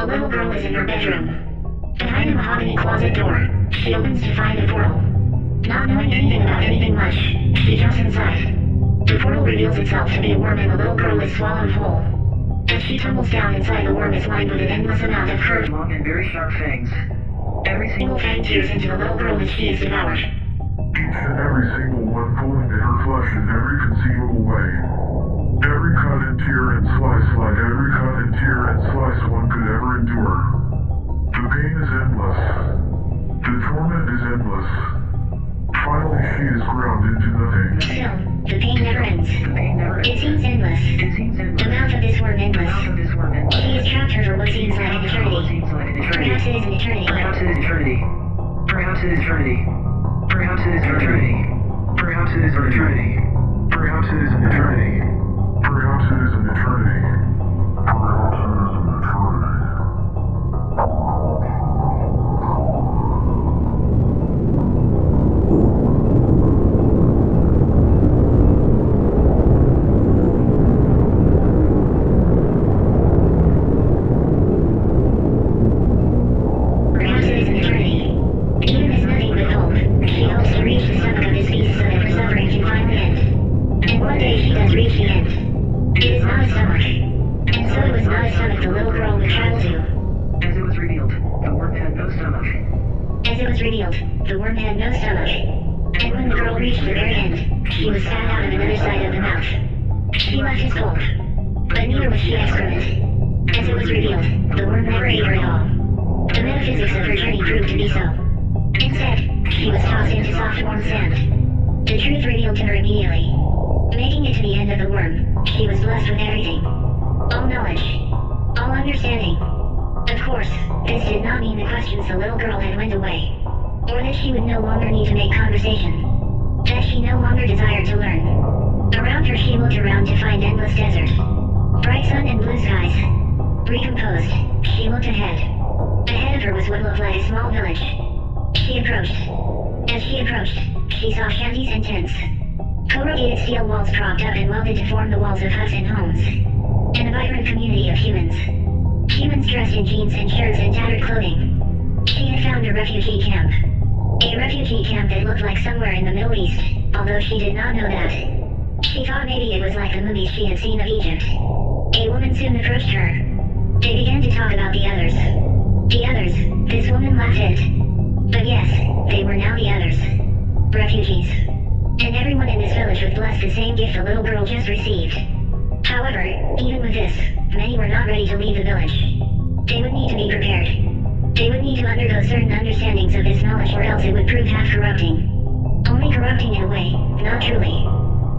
little girl is in her bedroom. Behind a mahogany closet door, she opens to find a portal. Not knowing anything about anything much, she jumps inside. The portal reveals itself to be a worm and the little girl is swallowed whole. As she tumbles down inside, the worm is lined with an endless amount of curved, long and very sharp fangs. Every single fang tears into the little girl as she is devoured. Each and every single one pulling at her flesh in every conceivable way. Every cut and tear and slice, like every cut and tear and slice one could ever endure. The pain is endless. The torment is endless. Finally she is ground into nothing. Still, the pain never ends. It seems endless. The mouth of this worm endless. She has trapped her for what seems like an eternity. Perhaps it is an eternity. Perhaps it is eternity. Perhaps it is eternity. Perhaps it is eternity. Perhaps it is eternity. Perhaps it is an eternity. Perhaps it is an eternity. Perhaps it is an eternity. Perhaps it is an eternity. Even as nothing but hope, she hopes to reach the stomach of this beast so that her suffering can finally end. And one day she does reach the end. It is not a stomach. And so it was not a stomach the little girl would travel to. As it was revealed, the worm had no stomach. As it was revealed, the worm had no stomach. And when the girl reached the very end, she was spat out of another side of the mouth. She left his pulp. But neither was she excrement. As it was revealed, the worm never ate her at all. The metaphysics of her journey proved to be so. Instead, she was tossed into soft warm sand. The truth revealed to her immediately. Making it to the end of the worm, she was blessed with everything. All knowledge. All understanding. Of course, this did not mean the questions the little girl had went away. Or that she would no longer need to make conversation. That she no longer desired to learn. Around her she looked around to find endless desert. Bright sun and blue skies. Recomposed, she looked ahead. Ahead of her was what looked like a small village. She approached. As she approached, she saw shanties and tents. Corrugated steel walls propped up and welded to form the walls of huts and homes. And a vibrant community of humans. Humans dressed in jeans and shirts and tattered clothing. She had found a refugee camp. A refugee camp that looked like somewhere in the Middle East, although she did not know that. She thought maybe it was like the movies she had seen of Egypt. A woman soon approached her. They began to talk about the others. The others, this woman laughed at. But yes, they were now the others. Refugees. And everyone in this village was blessed the same gift the little girl just received. However, even with this, many were not ready to leave the village. They would need to be prepared. They would need to undergo certain understandings of this knowledge or else it would prove half corrupting. Only corrupting in a way, not truly.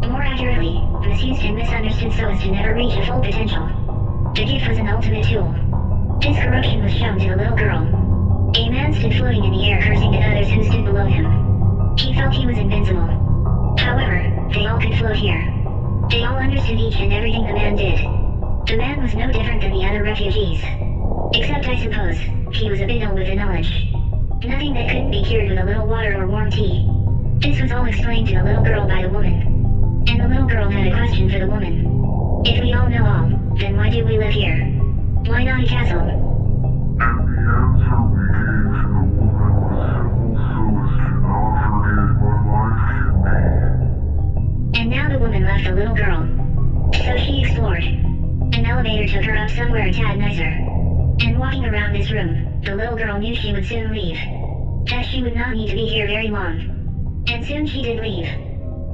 More accurately, misused and misunderstood so as to never reach a full potential. The gift was an ultimate tool. This corruption was shown to the little girl. A man stood floating in the air cursing at others who stood below him. He felt he was invincible. However, they all could float here. They all understood each and everything the man did. The man was no different than the other refugees. Except I suppose, he was a bit ill with the knowledge. Nothing that couldn't be cured with a little water or warm tea. This was all explained to the little girl by the woman. And the little girl had a question for the woman. If we all know all, then why do we live here? Why not a castle? And the answer we gave to the woman was simple so as to not forget what life can be. And now the woman left the little girl. So she explored. An elevator took her up somewhere a tad nicer. And walking around this room, the little girl knew she would soon leave. That she would not need to be here very long. And soon she did leave.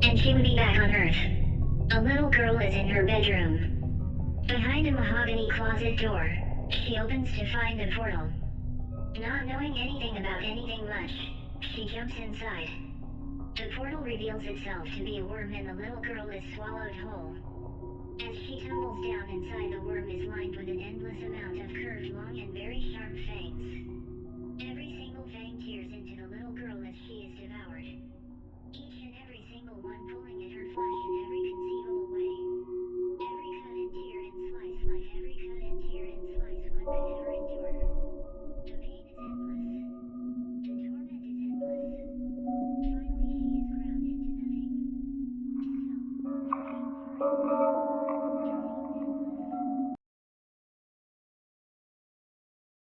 And she would be back on Earth. A little girl is in her bedroom. Behind a mahogany closet door, she opens to find a portal. Not knowing anything about anything much, she jumps inside. The portal reveals itself to be a worm and the little girl is swallowed whole. As she tumbles down inside